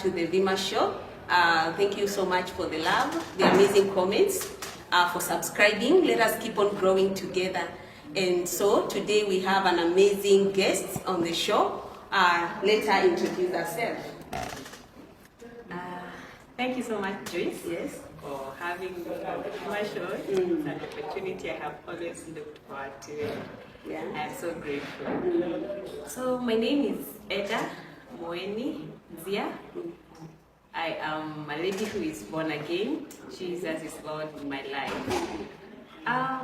to the Vima Show. Thank you so much for the love, the amazing comments, for subscribing. Let us keep on growing together. And so today we have an amazing guest on the show. Let her introduce herself. Thank you so much, Joyce. Yes. For having me on my show. It's an opportunity I have always looked forward to. Yeah. I'm so grateful. So my name is Eda Moeni Zia. I am a lady who is born again. Jesus is Lord in my life. I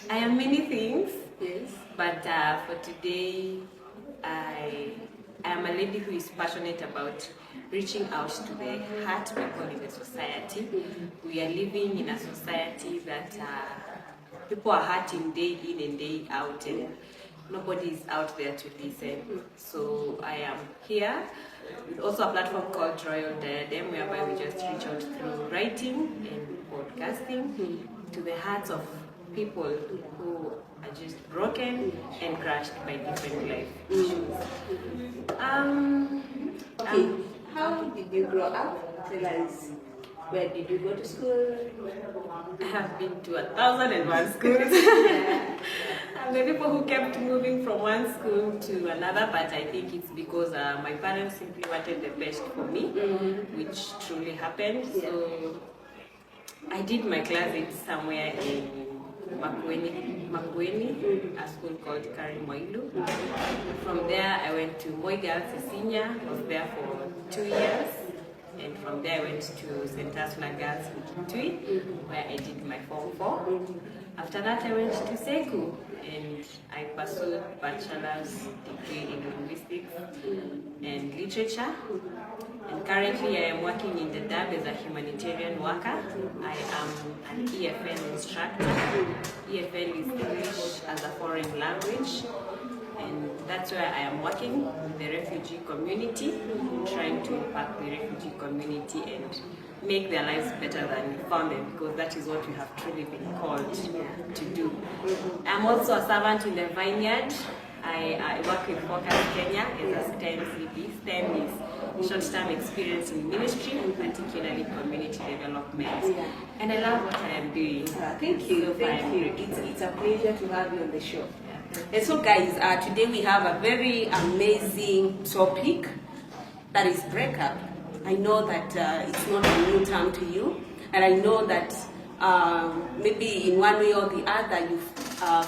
am many things. Yes. But for today, I am a lady who is passionate about reaching out to the hurt people in the society. We are living in a society that people are hurting day in and day out, and nobody is out there to listen. So I am here with also a platform called Royal Diadem, whereby we just reach out through writing and podcasting to the hearts of people who are just broken and crushed by different life issues. How did you grow up? Tell us, where did you go to school? I have been to 1,001 schools. I'm the people who kept moving from one school to another, but I think it's because my parents simply wanted the best for me, which truly happened. So I did my class 8 somewhere in Makueni, a school called Karimwailu. From there, I went to Moi Girls Senior. I was there for 2 years. And from there, I went to St. Ursula Girls in Kitui, where I did my Form 4. After that, I went to Seku, and I pursued bachelor's degree in linguistics and literature. And currently, I am working in the DAB as a humanitarian worker. I am an EFL instructor. EFL is English as a foreign language. And that's where I am working with the refugee community, trying to impact the refugee community and make their lives better than we found them, because that is what we have truly been called to do. I'm also a servant in the vineyard. I work with Focus Kenya as a STEM CP. STEM is short-term experience in ministry, particularly community development. And I love what I am doing. Thank you. It's a pleasure to have you on the show. And so guys, today we have a very amazing topic, that is breakup. I know that it's not a new term to you, and I know that maybe in one way or the other you've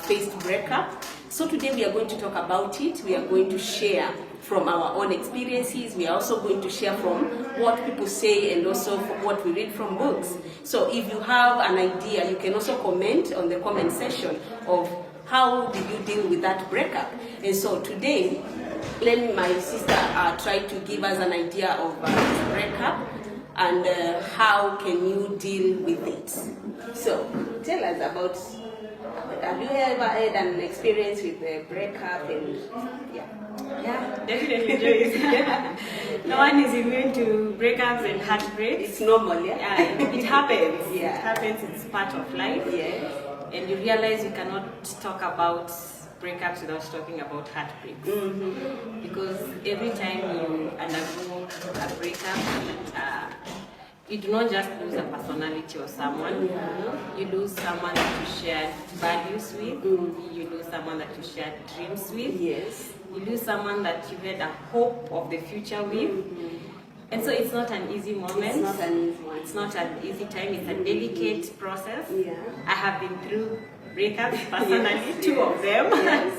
faced breakup. So today we are going to talk about it. We are going to share from our own experiences. We are also going to share from what people say and also what we read from books. So if you have an idea, you can also comment on the comment section of how did you deal with that breakup. And so today, let my sister try to give us an idea of breakup and how can you deal with it. So tell us about, have you ever had an experience with the breakup? And yeah, definitely, Joyce. No one is immune to breakups and heartbreaks. It's normal, it happens. Yeah. It happens, it's part of life. Yes. And you realize you cannot talk about breakups without talking about heartbreaks. Because every time you undergo a breakup, you do not just lose a personality or someone. You lose someone that you shared values with. You lose someone that you shared dreams with. Yes. You lose someone that you had a hope of the future with. And so it's not an easy moment. It's not an easy one. It's not an easy time. It's a delicate process. Yeah. I have been through breakups personally, two of them. Yes.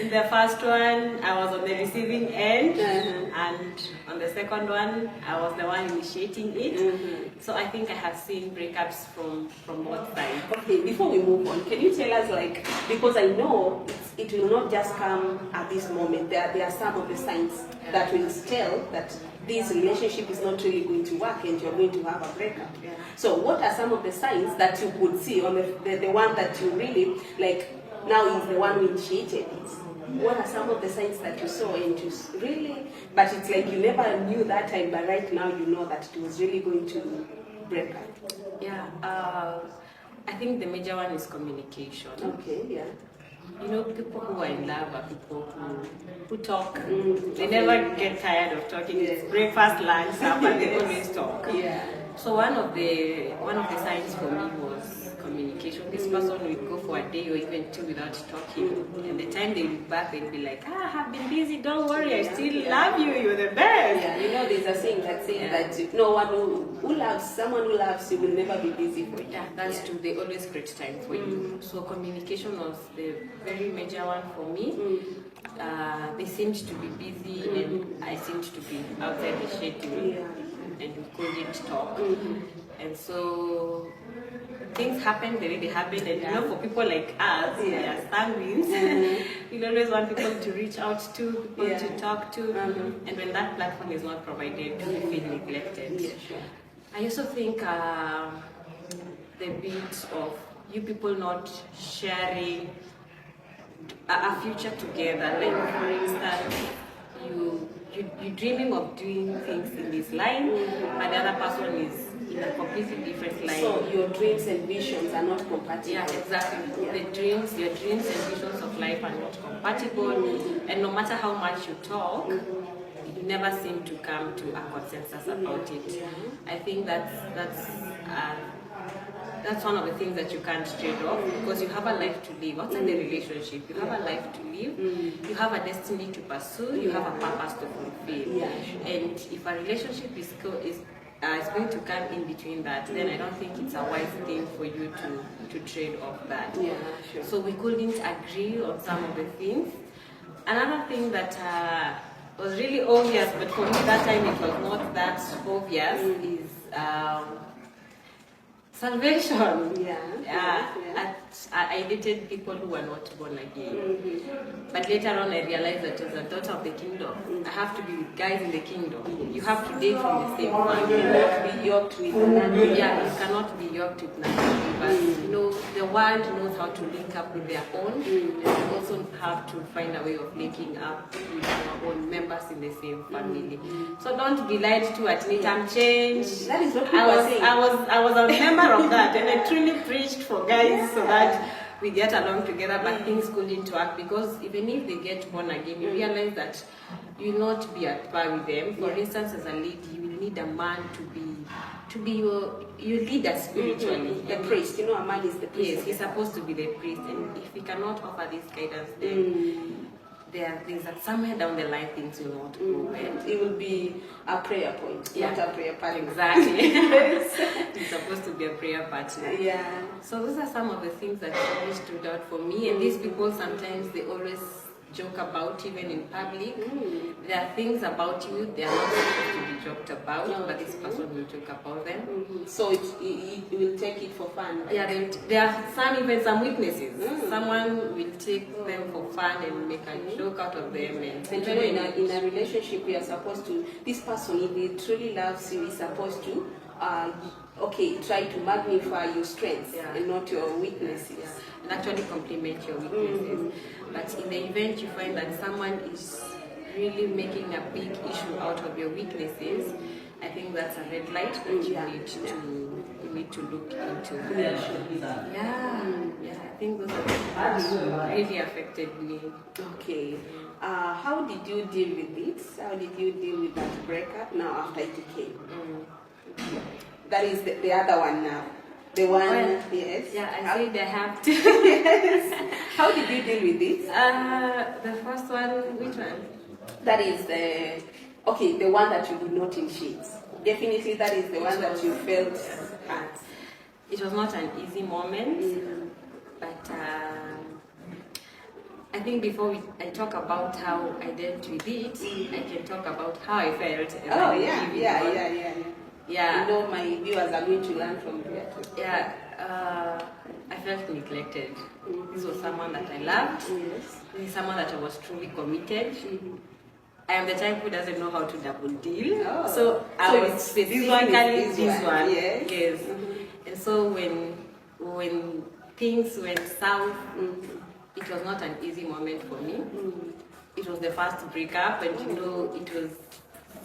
In the first one, I was on the receiving end, and on the second one, I was the one initiating it. So I think I have seen breakups from both sides. Okay, before we move on, can you tell us, like, because I know it will not just come at this moment. There are some of the signs that will tell that this relationship is not really going to work and you're going to have a breakup. So what are some of the signs that you could see on the one that you really, like, now is the one who initiated it? What are some of the signs that you saw and you really, but it's like you never knew that time, but right now you know that it was really going to break up? Yeah, I think the major one is communication. Okay, yeah. people who are in love are people who talk. They never get tired of talking. It's breakfast, lunch, supper. They always talk. Yeah. So one of the signs for me was communication. This person will go for a day or even two without talking, and the time they look back, they'll be like, I've been busy. Don't worry, I still love you. You're the best. Yeah, there's a saying that says that no one who loves someone who loves you will never be busy for you. Yeah, that's true. They always create time for you. So communication was the very major one for me. They seemed to be busy, and I seemed to be outside the schedule, and we couldn't talk. And so things happen the way they happen, and for people like us, we are sanguines. We always want people to reach out to, people to talk to, and when that platform is not provided, we feel neglected. Yeah, sure. I also think the bit of you people not sharing a future together. Like for instance, you're dreaming of doing things in this line, but the other person is in a completely different line. So your dreams and visions are not compatible. Yeah, exactly. Yeah. Your dreams and visions of life are not compatible, and no matter how much you talk, you never seem to come to a consensus about it. Yeah. I think that's one of the things that you can't trade off, because you have a life to live. Outside the relationship, you have a life to live, you have a destiny to pursue, you have a purpose to fulfill. Yeah, sure. And if a relationship is going to come in between that, then I don't think it's a wise thing for you to trade off that. Yeah, sure. So we couldn't agree on some of the things. Another thing that was really obvious, but for me that time it was not that obvious, is salvation. I dated people who were not born again. But later on I realized that as a daughter of the kingdom, I have to be with guys in the kingdom. You have to date from the same family. You cannot be yoked with another. Yeah, you cannot be yoked with another. But the world knows how to link up with their own. And you also have to find a way of linking up with your own members in the same family. So don't be lied to at any time change. That is what people are saying. I was a member of that, and I truly preached for guys so that we get along together, but things couldn't work, because even if they get born again, you realize that you will not be at par with them. For instance, as a lady, you will need a man to be your leader spiritually. The priest, a man is the priest. Yes, he's supposed to be the priest, and if he cannot offer this guidance, then there's somewhere down the line things will not go well. It will be a prayer point, not a prayer partner. Exactly. It's supposed to be a prayer partner. Yeah. So those are some of the things that really stood out for me. And these people sometimes they always joke about, even in public. There are things about you they are not supposed to be joked about, but this person will joke about them. So it will take it for fun. Right? Yeah, there are even some weaknesses. Someone will take them for fun and make a joke out of them. And in a relationship, we are supposed to, this person, if he truly loves you, is supposed to try to magnify your strengths and not your weaknesses. Yeah. And actually compliment your weaknesses. But in the event you find that someone is really making a big issue out of your weaknesses, I think that's a red light that you need to look into. I think those are the things that really affected me. Okay. How did you deal with this? How did you deal with that breakup now after it came? That is the other one now. The one, yes. Yeah, I think they have to. Yes. How did you deal with this? The first one, which one? That is the one that you did not initiate. Definitely, that is the one that you felt hurt. It was not an easy moment, but I think before I talk about how I dealt with it, I can talk about how I felt. Yeah. My viewers are going to learn from there too. Yeah, I felt neglected. This was someone that I loved. Yes. This is someone that I was truly committed. I am the type who doesn't know how to double deal. So I was specifically this one. Yes. And so when things went south, it was not an easy moment for me. It was the first breakup, and it was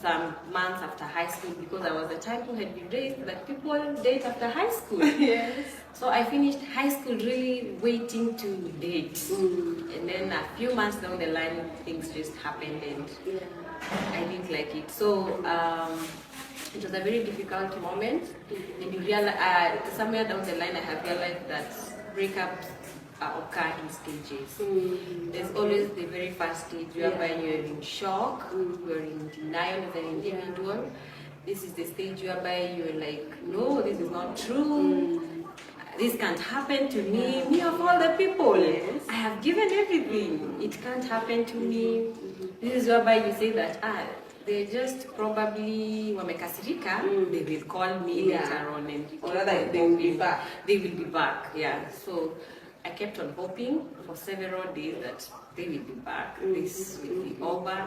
some months after high school, because I was the type who had been raised that people date after high school. Yes. So I finished high school really waiting to date. And then a few months down the line, things just happened and I didn't like it. So it was a very difficult moment. And you realize, somewhere down the line, I have realized that breakups occur in stages. There's always the very first stage whereby you're in shock, you're in denial as an individual. This is the stage whereby you're like, no, this is not true. This can't happen to me. Me of all the people, I have given everything. It can't happen to me. This is whereby you say that, they just probably wamekasirika, they will call me later on and or rather they will be back. They will be back, yeah. So I kept on hoping for several days that they will be back, this will be over.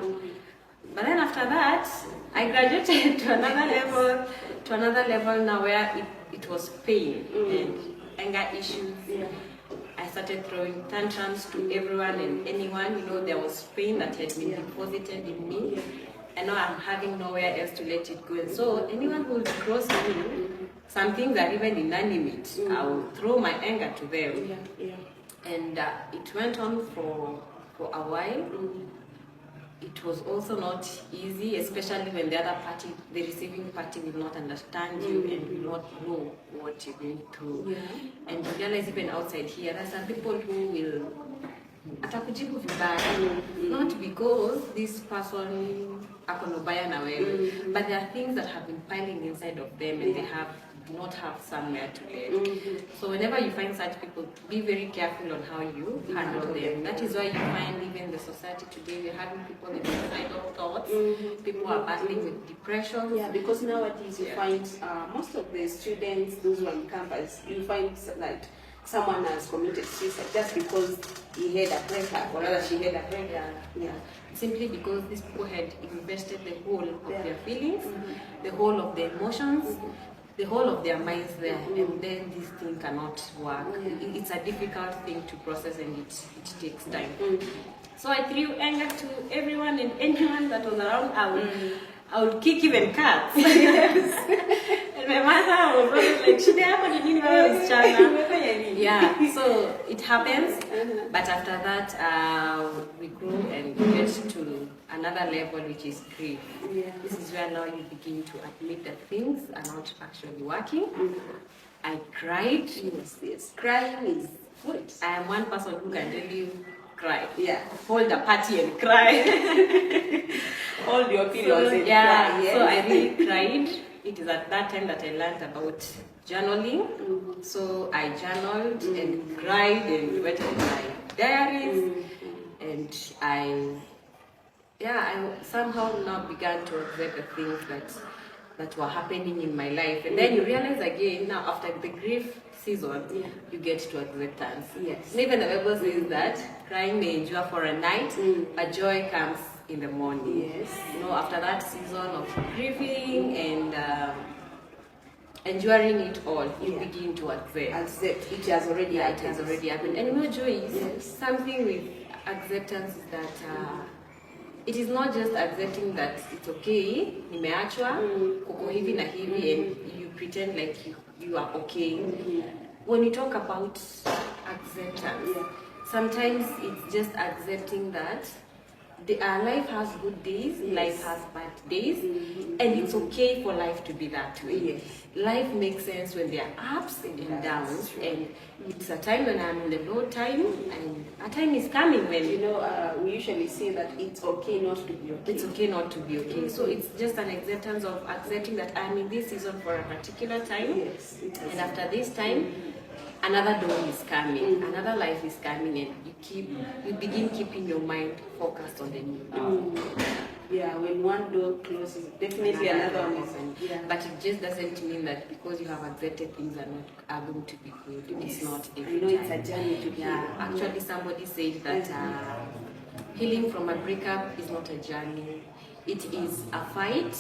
But then after that, I graduated to another level now where it was pain and anger issues. I started throwing tantrums to everyone and anyone. You know, there was pain that had been deposited in me. And now I'm having nowhere else to let it go. And so anyone who will cross me, some things are even inanimate, I will throw my anger to them. And it went on for a while. It was also not easy, especially when the other party, the receiving party, will not understand you and will not know what you're going through. And you realize even outside here, there are some people who will atakujibu vibaya, not because this person akonobaya na wewe, but there are things that have been piling inside of them and they do not have somewhere to live. So whenever you find such people, be very careful on how you handle them. That is why you find even the society today, we're having people with suicidal thoughts, people are battling with depression. Yeah, because nowadays you find most of the students, those who are on campus, you find like someone has committed suicide just because he had a breakup or rather she had a breakup. Simply because these people had invested the whole of their feelings, the whole of their emotions, the whole of their minds there, and then this thing cannot work. It's a difficult thing to process and it takes time. So I threw anger to everyone and anyone that was around. I would kick even cats. And my mother was always like, should happen in Yeah, so it happens. But after that, we grew and get to another level, which is grief. This is where now you begin to admit that things are not actually working. I cried. Yes. Crying is good. I am one person who can really cry. Hold a party and cry. Hold your pillows and cry. So I really cried. It is at that time that I learned about journaling. So I journaled and cried and wrote in my diaries. And I somehow now began to observe the things that were happening in my life. And then you realize again, now after the grief season, you get to acceptance. And even the Bible says that crying may endure for a night, but joy comes in the morning. You know, after that season of grieving and enduring it all, you begin to accept. It has already happened. It has already happened. And you know, joy is something with acceptance is that it is not just accepting that it's okay, nimeachwa, kuko hivi na hivi, and you pretend like you are okay. When you talk about acceptance, sometimes it's just accepting that life has good days, life has bad days, and it's okay for life to be that way. Life makes sense when there are ups and downs, and it's a time when I'm in the low time, and a time is coming when we usually say that it's okay not to be okay. It's okay not to be okay. So it's just an acceptance of accepting that I'm in this season for a particular time, and after this time, another dawn is coming, another life is coming, and you begin keeping your mind focused on the new dawn. When one door closes, definitely another one opens. But it just doesn't mean that because you have accepted things are going to be good. It's not every time. It's a journey to heal. Actually, somebody said that healing from a breakup is not a journey. It is a fight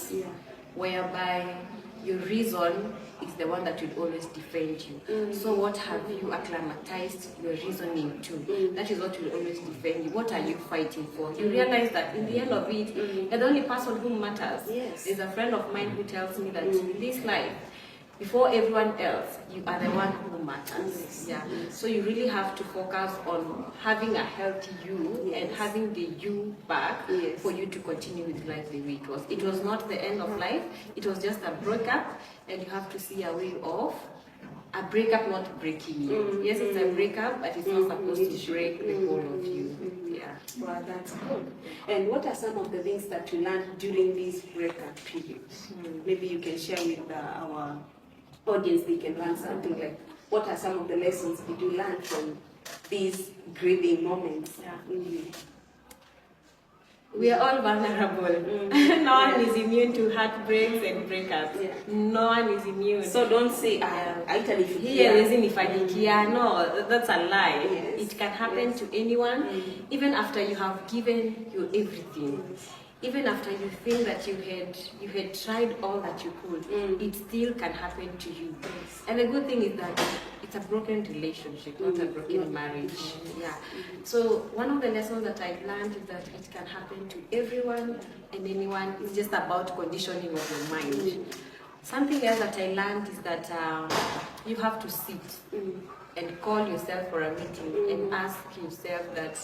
whereby your reason is the one that will always defend you. So what have you acclimatized your reasoning to? That is what will always defend you. What are you fighting for? You realize that in the end of it, you're the only person who matters. Yes. There's a friend of mine who tells me that in this life, before everyone else, you are the one who matters. Yeah. So you really have to focus on having a healthy you and having the you back for you to continue with life the way it was. It was not the end of life. It was just a breakup, and you have to see a way of a breakup not breaking you. Yes, it's a breakup, but it's not supposed to break the whole of you. Yeah. Well, that's good. And what are some of the things that you learned during this breakup period? Maybe you can share with our audience. They can learn something like, what are some of the lessons did you learn from these grieving moments? Yeah. We are all vulnerable. No one is immune to heartbreaks and breakups. Yeah. No one is immune. So don't say, Here, no, that's a lie. Yes. It can happen to anyone, even after you have given you everything. Even after you think that you had tried all that you could, it still can happen to you. And the good thing is that it's a broken relationship, not a broken marriage. Yeah. So one of the lessons that I've learned is that it can happen to everyone and anyone. It's just about conditioning of your mind. Something else that I learned is that you have to sit and call yourself for a meeting and ask yourself that,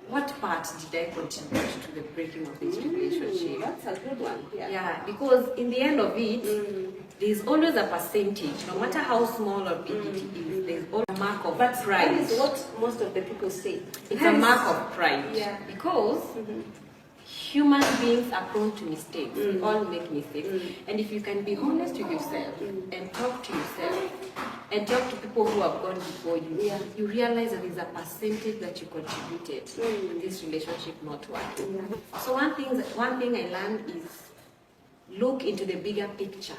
what part did I contribute to the breaking of this relationship? That's a good one. Yeah, because in the end of it, there's always a percentage, no matter how small or big it is, there's always a mark of pride. That is what most of the people say. It's a mark of pride. Yeah. Because human beings are prone to mistakes. We all make mistakes. And if you can be honest with yourself and talk to yourself and talk to people who have gone before you, you realize that there's a percentage that you contributed to this relationship not working. So one thing I learned is look into the bigger picture.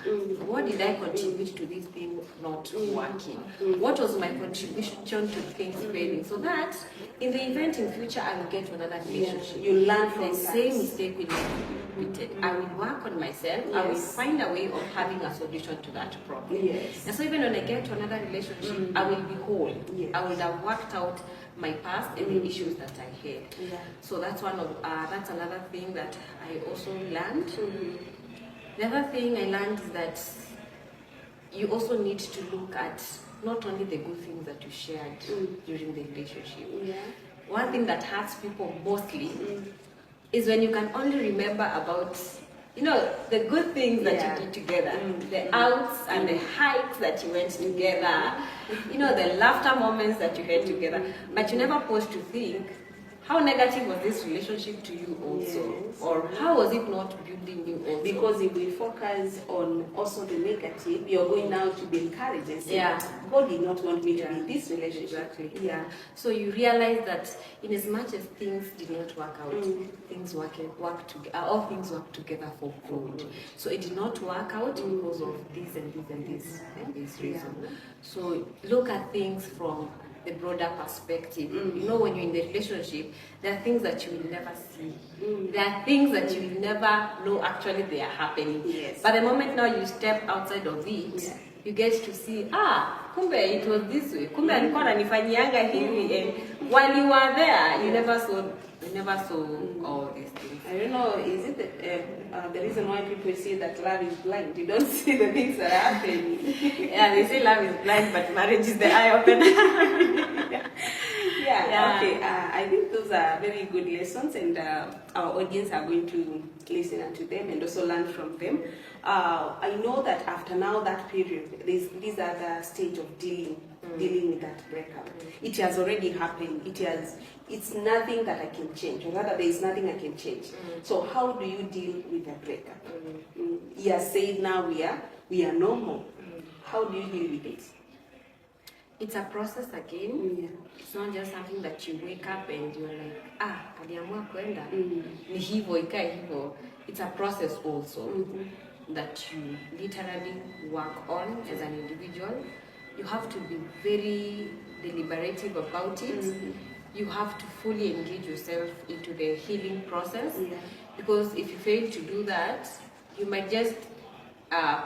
What did I contribute to this thing not working? What was my contribution to things failing? So that in the event in future I will get to another relationship. You learn from the same mistake will not be repeated. I will work on myself. I will find a way of having a solution to that problem. And so even when I get to another relationship, I will be whole. I will have worked out my past and the issues that I had. So that's that's another thing that I also learned. The other thing I learned is that you also need to look at not only the good things that you shared during the relationship. One thing that hurts people mostly is when you can only remember about, the good things that you did together, the outs and the hikes that you went together, the laughter moments that you had together, but you never pause to think, how negative was this relationship to you also? Or how was it not building you also? Because if we focus on also the negative, you're going now to be encouraged and say, God did not want me to be in this relationship. Exactly. So you realize that in as much as things did not work out, things work together. All things work together for good. So it did not work out because of this and this and this and this reason. So look at things from the broader perspective. When you're in the relationship, there are things that you will never see. There are things that you will never know actually they are happening. But the moment now you step outside of it, you get to see, kumbe it was this way. Kumbe alikuwa ananifanyianga hivi, and while you were there, you never saw all these things. I don't know, is it the reason why people say that love is blind? You don't see the things that are happening. They say love is blind, but marriage is the eye opener. Okay. I think those are very good lessons, and our audience are going to listen to them and also learn from them. I know that after now that period, these are the stage of dealing with that breakup. It has already happened. It's nothing that I can change, or rather, there is nothing I can change. So how do you deal with the breakup? You are saying now we are normal. How do you deal with it? It's a process again. It's not just something that you wake up and you're like, aliamua kwenda, ni hivyo ikae hivyo. It's a process also that you literally work on as an individual. You have to be very deliberative about it. You have to fully engage yourself into the healing process, because if you fail to do that, you might just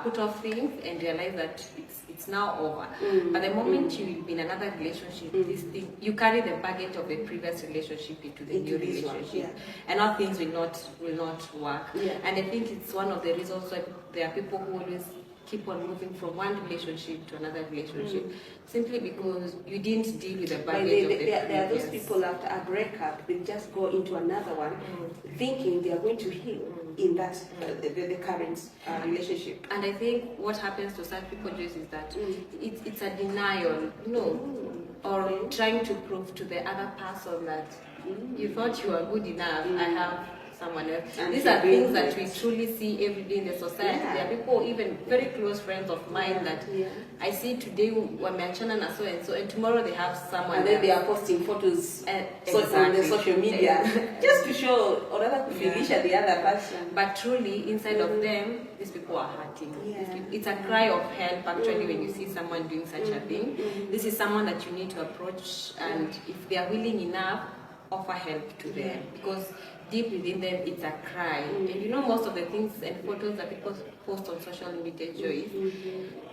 put off things and realize that it's now over. But the moment you're in another relationship, this thing, you carry the baggage of the previous relationship into the new this one, relationship, and now things will not work. And I think it's one of the reasons why there are people who always keep on moving from one relationship to another relationship, simply because you didn't deal with the baggage of the previous. There are those people after a breakup, they just go into another one, thinking they are going to heal in that the current relationship. And I think what happens to such people, Joyce, is that it's a denial, or trying to prove to the other person that you thought you were good enough. I have someone else. And these are things that we truly see every day in the society. There are people, even very close friends of mine, that I see today wameachana na so and so, and tomorrow they have someone and then they are posting photos on the social media just to show or rather to finish the other person. But truly, inside of them, these people are hurting. It's a cry of help, actually, when you see someone doing such a thing. This is someone that you need to approach, and if they are willing enough, offer help to them, because deep within them it's a cry. And most of the things and photos that people post on social media, Joyce,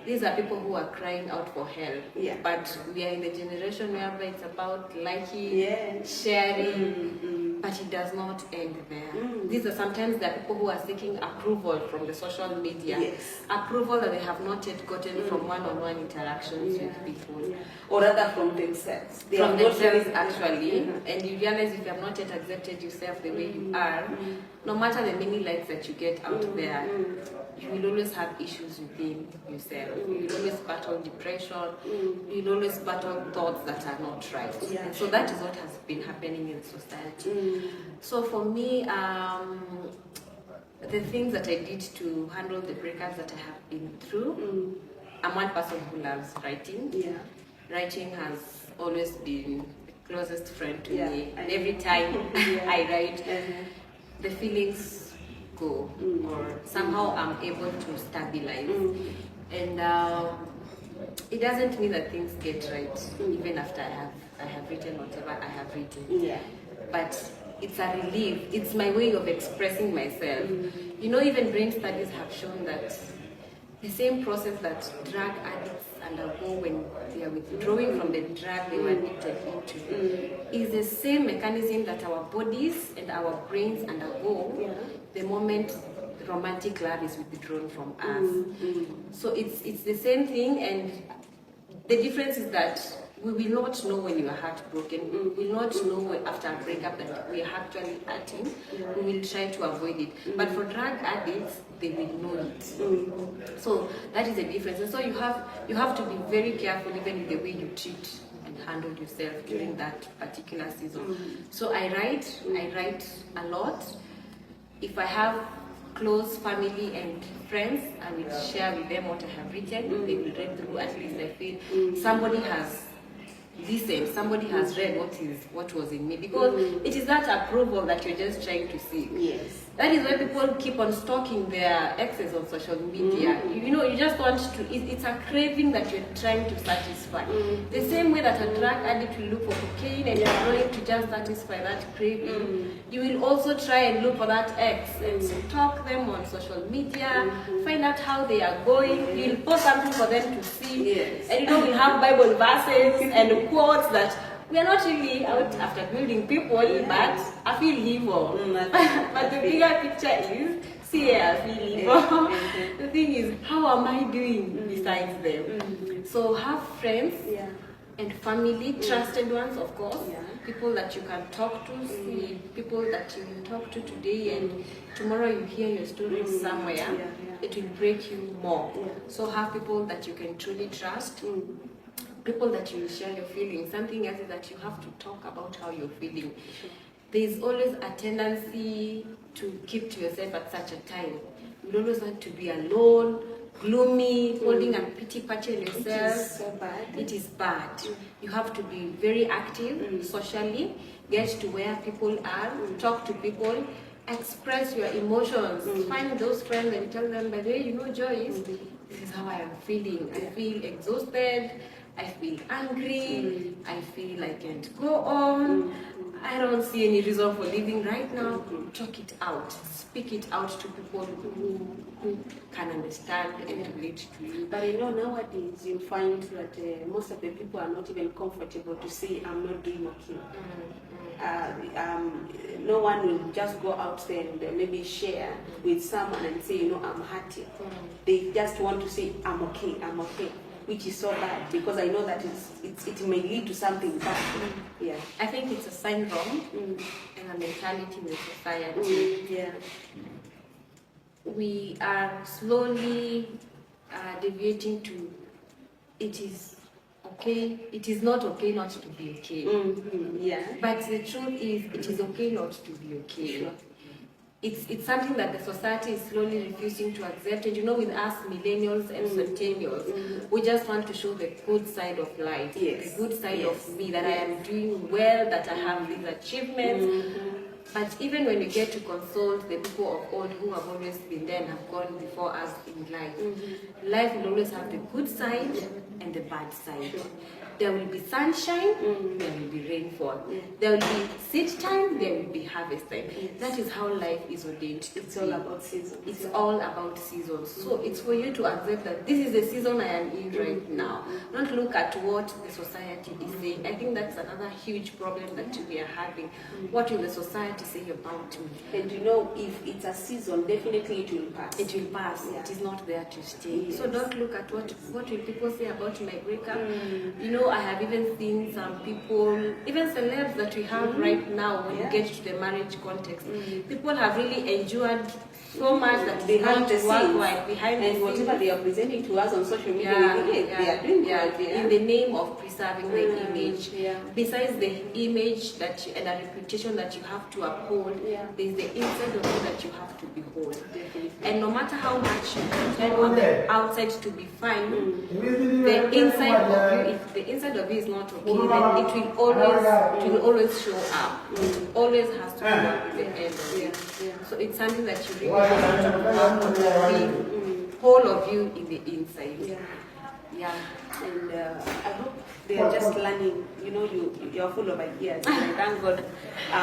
these are people who are crying out for help. But we are in the generation whereby it's about liking, sharing, but it does not end there. These are sometimes the people who are seeking approval from the social media, approval that they have not yet gotten from one-on-one interactions with people, or rather from themselves. From themselves, actually. And you realize if you have not yet accepted yourself the way you are, no matter the many likes that you get out there, you will always have issues within yourself. You will always battle depression. You will always battle thoughts that are not right. And so that is what has been happening in society. So for me, the things that I did to handle the breakups that I have been through, I'm one person who loves writing. Writing has always been the closest friend to me. And every time I write, the feelings go, or somehow I'm able to stabilize. And it doesn't mean that things get right, even after I have written whatever I have written. But it's a relief. It's my way of expressing myself. Even brain studies have shown that the same process that drug addicts undergo when they are withdrawing from the drug they were addicted into is the same mechanism that our bodies and our brains undergo the moment romantic love is withdrawn from us. So it's the same thing, and the difference is that we will not know when you are heartbroken. We will not know after a breakup that we are actually hurting. We will try to avoid it. But for drug addicts, they will know it. So that is the difference. And so you have to be very careful even in the way you treat and handle yourself during that particular season. So I write a lot. If I have close family and friends, I will share with them what I have written. They will read through. At least I feel somebody has listened, somebody has read what was in me, because it is that approval that you're just trying to seek. That is why people keep on stalking their exes on social media. You just want to, it's a craving that you're trying to satisfy. The same way that a drug addict will look for cocaine and you're trying to just satisfy that craving, you will also try and look for that ex and stalk them on social media, find out how they are going. You'll post something for them to see. And we have Bible verses and quotes that we are not really out after building people, but I feel evil. But the bigger picture is, see, I feel evil. The thing is, how am I doing besides them? So have friends and family, trusted ones, of course, people that you can talk to, see people that you will talk to today, and tomorrow you hear your story somewhere, it will break you more. So have people that you can truly trust. People that you will share your feelings. Something else is that you have to talk about how you're feeling. There's always a tendency to keep to yourself at such a time. You always want to be alone, gloomy, holding a pity party on yourself. It is so bad. It is bad. You have to be very active socially, get to where people are, talk to people, express your emotions. Find those friends and tell them, by the way, Joyce, this is how I am feeling. I feel exhausted. I feel angry, I feel I can't go on, I don't see any reason for leaving right now. Talk it out, speak it out to people who can understand and relate to you. But nowadays you find that most of the people are not even comfortable to say, I'm not doing okay. No one will just go out there and maybe share with someone and say, I'm hurting. They just want to say, I'm okay, which is so bad, because I know that it may lead to something bad. Yeah, I think it's a syndrome and a mentality in the society. Yeah, we are slowly deviating to it is okay. It is not okay not to be okay. Yeah, but the truth is, it is okay not to be okay. Sure. It's something that the society is slowly refusing to accept. And with us millennials and centennials, we just want to show the good side of life, Yes. the good side Yes. of me, that I am doing well, that I have these achievements. But even when you get to consult the people of old who have always been there and have gone before us in life, life will always have the good side and the bad side. Sure. There will be sunshine, there will be rainfall. There will be seed time, there will be harvest time. That is how life is ordained to it's be. all about seasons. It's all about seasons. So it's for you to accept that this is the season I am in right now. Not look at what the society is saying. I think that's another huge problem that we are having. What will the society say about me? And if it's a season, definitely it will pass. It will pass. Yeah. It is not there to stay. Yes. So don't look at what will people say about my breakup. I have even seen some people, even celebs that we have right now, when you get to the marriage context, people have really endured so much that they Behind have the to work scenes. while behind And the whatever scenes. they are presenting to us on social media, they are doing good. In the name of preserving the image. Yeah. Besides the image and a reputation that you have to uphold, there's the inside of you that you have to behold. Definitely. And no matter how much you pretend on the outside to be fine, the inside of you, if the inside of you is not okay, then it will always show up. It always has to show up at the end of it. So it's something that you really have to work on, the whole of you in the inside. Yeah. And I hope they are just learning. You're full of ideas. And I thank God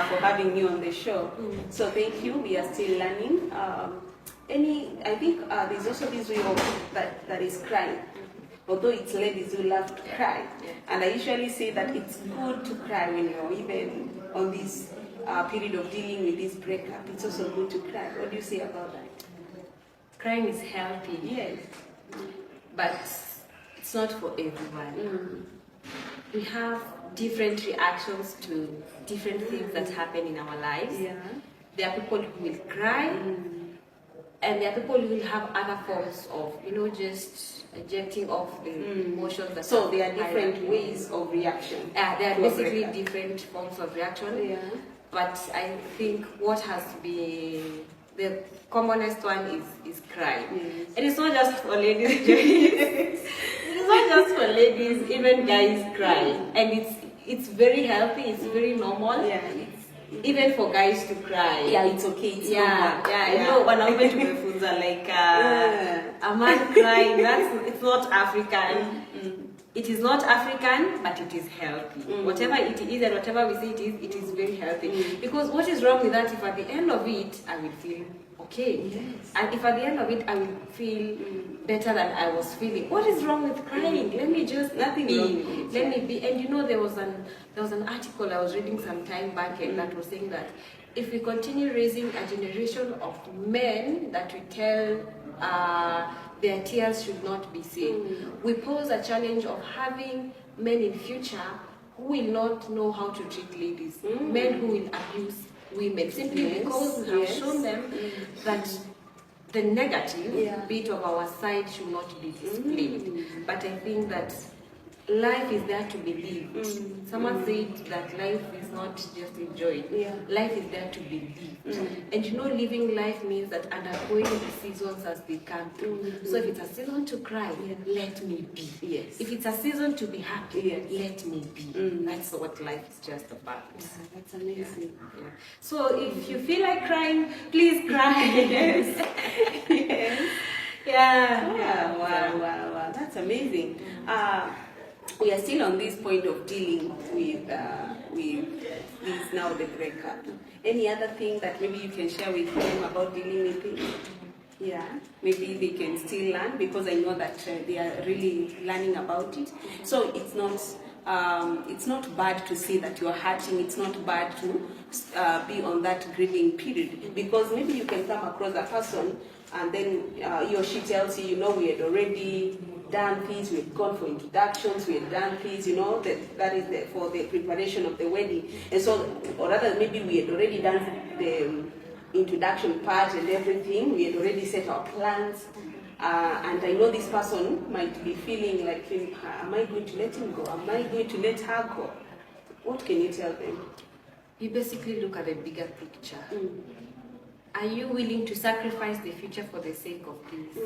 for having you on the show. So thank you. We are still learning. I think there's also this way of that is crying. Although it's ladies who love to cry, and I usually say that it's good to cry when you're even on this period of dealing with this breakup. It's also good to cry. What do you say about that? Crying is healthy. Yes. But it's not for everyone. We have different reactions to different things that happen in our lives. Yeah. There are people who will cry, and there are people who will have other forms of, just ejecting off the emotions. That So there are different ways of reaction. There are to a basically breakup. different forms of reaction. Yeah. But I think what has been the commonest one is crying. Yes. And it's not just for ladies. It's not just for ladies, even guys cry. And it's very healthy, it's very normal. Yeah. Even for guys to cry. Yeah, it's okay. It's normal. Wanaume tumefunza like a man crying, it's not African. It is not African, but it is healthy. Whatever it is and whatever we say it is very healthy. Because what is wrong with that, if at the end of it, I will feel okay. Yes. And if at the end of it, I will feel better than I was feeling. What is wrong with crying? Let me just Nothing be. wrong with it, Let me be. And there was an article I was reading some time back, and that was saying that if we continue raising a generation of men that we tell their tears should not be seen, we pose a challenge of having men in future who will not know how to treat ladies, men who will abuse women, simply because we have shown them that the negative bit of our side should not be displayed. But I think that life is there to be lived. Someone said that life is not just enjoyed. Life is there to be lived. And living life means that undergoing the seasons as they come through. So if it's a season to cry, let me be. Yes. If it's a season to be happy, let me be. That's what life is just about. That's amazing. Yeah. So if you feel like crying, please cry. Yes. Yes. Yeah. Wow. That's amazing. We are still on this point of dealing with is now the breakup. Any other thing that maybe you can share with them about dealing with it? Yeah, maybe they can still learn, because I know that they are really learning about it. So it's not bad to see that you're hurting. It's not bad to be on that grieving period, because maybe you can come across a person and then he or she tells you, we had already done things, we've gone for introductions, we had done things, that is for the preparation of the wedding. And so, or rather, maybe we had already done the introduction part and everything, we had already set our plans. And I know this person might be feeling like, am I going to let him go? Am I going to let her go? What can you tell them? You basically look at the bigger picture. Are you willing to sacrifice the future for the sake of this?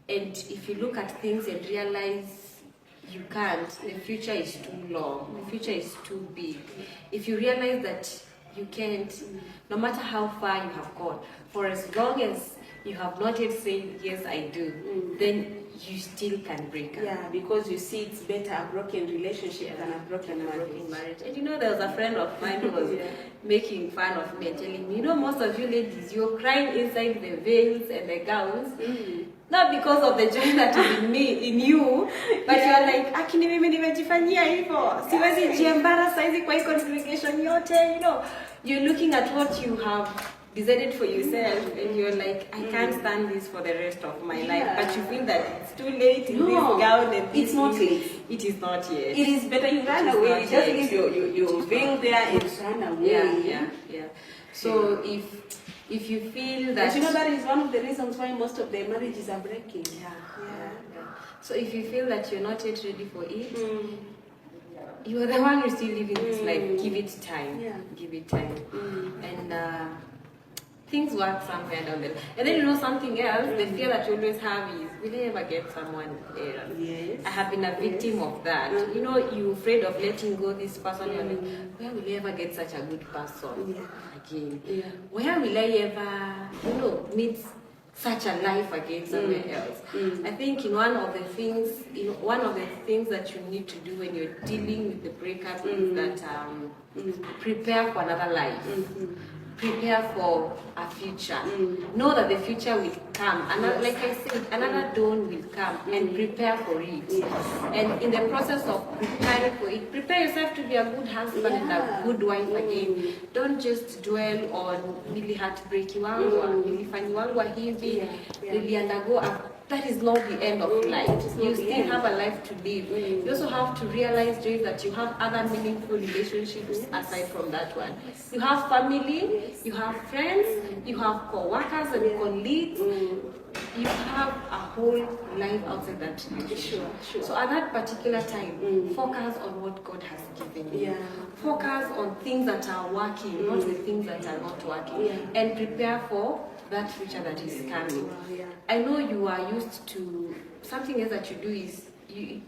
And if you look at things and realize you can't, the future is too long, the future is too big. If you realize that you can't, no matter how far you have gone, for as long as you have not yet said, yes, I do, then you still can break up. Yeah, because you see it's better a broken relationship than a broken marriage. And there was a friend of mine who was making fun of me and telling me, most of you ladies, you're crying inside the veils and the gowns. Not because of the joy that is in you, but you're like, akini mimi nimejifanyia hivyo, siwezi jiembarrass hizi kwa hii congregation yote, You're looking at what you have decided for yourself, and you're like, I can't stand this for the rest of my life. But you feel that it's too late in this gown and it's not late. It is not yet. It is better you run away. You just leave your veil there and run away. Yeah. So if you feel that... But that is one of the reasons why most of the marriages are breaking. Yeah. So if you feel that you're not yet ready for it, you are the one who's still living this life. Give it time. Yeah. Give it time. And things work somewhere down there. And then something else, the fear that you always have is, will I ever get someone else? Yes. I have been a victim of that. You're afraid of letting go this person. You're like, where will I ever get such a good person again? Yeah. Where will I ever, meet such a life again somewhere else? I think one of the things that you need to do when you're dealing with the breakup is that prepare for another life. Prepare for a future. Know that the future will come. Like I said, another dawn will come, and prepare for it. And in the process of preparing for it, prepare yourself to be a good husband and a good wife again. Don't just dwell on really heartbreaking nilifanyiwangwa hivi, niliandago. That is not the end of life. You still have a life to live. You also have to realize, Dave, that you have other meaningful relationships aside from that one. You have family, you have friends, you have co-workers and colleagues. You have a whole life outside that relationship. Sure. So at that particular time, focus on what God has given you. Focus on things that are working, not the things that are not working. And prepare for that future that is coming. I know you are used to, something else that you do is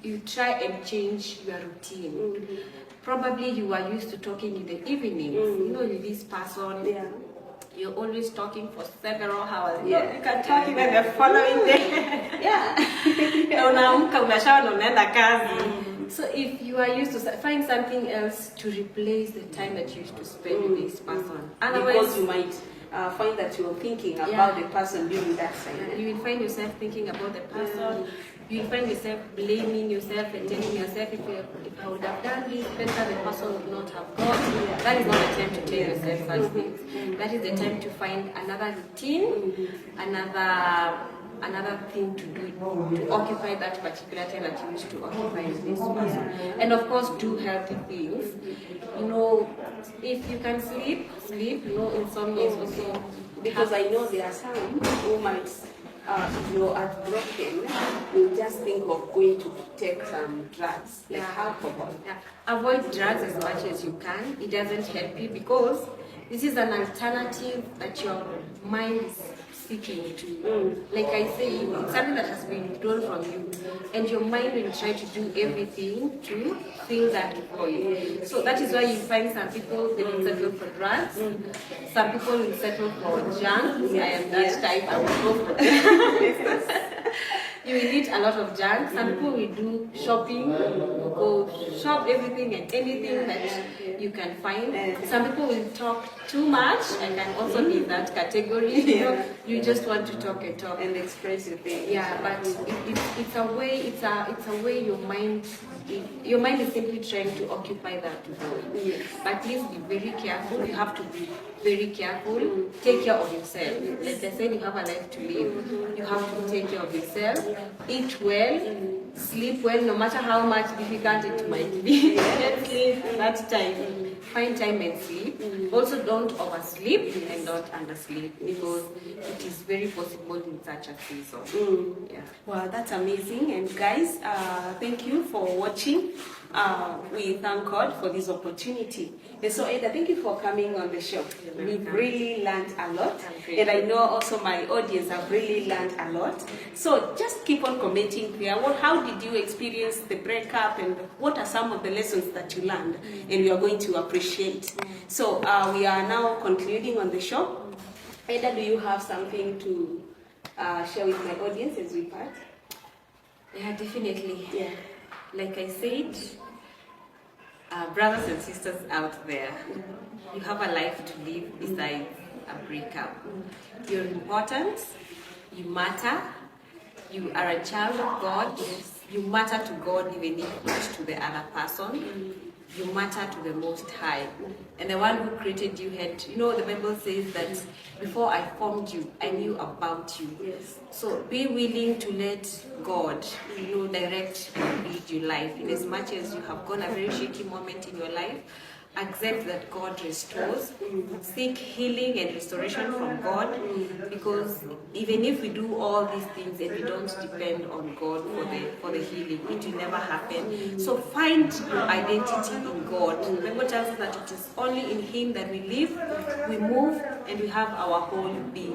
you try and change your routine. Probably you are used to talking in the evenings, with this person. You're always talking for several hours. You can talk even the following day. Unaamka unashawa na unaenda kazi. So if you are used to find something else to replace the time that you used to spend with this person. Otherwise, because you might find that you're thinking about the person during that time. You will find yourself thinking about the person. You will find yourself blaming yourself and telling yourself, if I would have done this better, the person would not have gone. That is not the time to tell yourself such things. That is the time to find another routine, another thing to do, to occupy that particular time that you used to occupy with this person. And of course, do healthy things. If you can sleep. Insomnia is also... Because I know there are some who might, if you're heartbroken, you just think of going to take some drugs, like alcohol. Avoid drugs as much as you can. It doesn't help you, because this is an alternative that your mind is seeking to. Like I say, it's something that has been withdrawn from you, and your mind will try to do everything to fill that void. So that is why you find some people, they will settle for drugs, some people will settle for junk. I am that type, I will go for junk. You will eat a lot of junk. Some people will do shopping, go shop everything and anything that you can find. Some people will talk too much. I can also be in that category. You know, you just want to talk and express your thing. Yeah, but it's a way. It's a way your mind is simply trying to occupy that void. Yes. But please be very careful. You have to be very careful. Take care of yourself. Like I said, you have a life to live. You have to take care of yourself. Eat well. Sleep well, no matter how much difficult it might be. Sleep that time. Find time and sleep. Also, don't oversleep and don't undersleep, because it is very possible in such a season. Yeah. Wow, that's amazing. And guys, thank you for watching. We thank God for this opportunity. And so, Ada, thank you for coming on the show. We've really learned a lot. And I know also my audience have really learned a lot. So just keep on commenting here. How did you experience the breakup, and what are some of the lessons that you learned? And we are going to appreciate. So we are now concluding on the show. Ada, do you have something to share with my audience as we part? Yeah, definitely. Yeah. Like I said, brothers and sisters out there, you have a life to live besides a breakup. You're important, you matter, you are a child of God, you matter to God even if not to the other person. You matter to the Most High. And the one who created you had, you know, the Bible says that before I formed you, I knew about you. Yes. So be willing to let God, you know, direct and lead your life. In as much as you have gone a very shaky moment in your life, accept that God restores. Seek healing and restoration from God, because even if we do all these things and we don't depend on God for the healing, it will never happen. So find your identity in God. The Bible tells us that it is only in Him that we live, we move, and we have our whole being.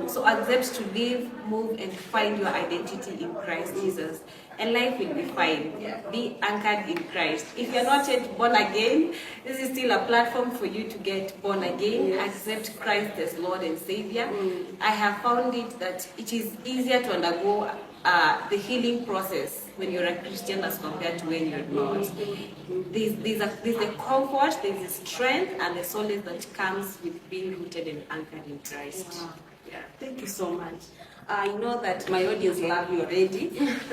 So accept to live, move, and find your identity in Christ Jesus, and life will be fine. Be anchored in Christ. If you're not yet born again, this is still a platform for you to get born again. Accept Christ as Lord and Savior. I have found it that it is easier to undergo the healing process when you're a Christian as compared to when you're not. There's the comfort, there's the strength, and the solace that comes with being rooted and anchored in Christ. Wow. Yeah. Thank you so much. I know that my audience love you already.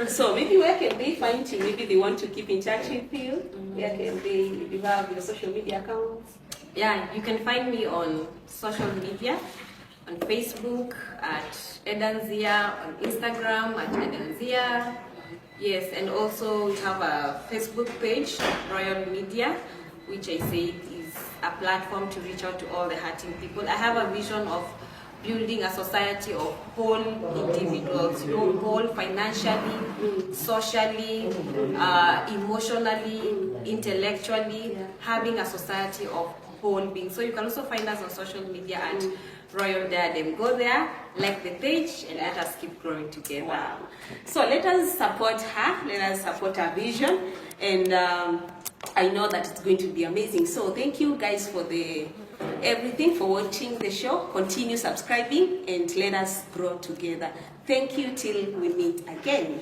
So maybe where can they find you? Maybe they want to keep in touch with you. Where can they? Do you have your social media accounts? Yeah, you can find me on social media, on Facebook at Edanzia, on Instagram at Edanzia. Yes, and also we have a Facebook page, Royal Media, which I say is a platform to reach out to all the hurting people. I have a vision of building a society of whole individuals, you know, whole financially, socially, emotionally, intellectually, having a society of whole beings. So you can also find us on social media at Royal Diadem. Go there, like the page, and let us keep growing together. Wow. So let us support her, let us support her vision, and I know that it's going to be amazing. So thank you guys for everything, for watching the show. Continue subscribing and let us grow together. Thank you till we meet again.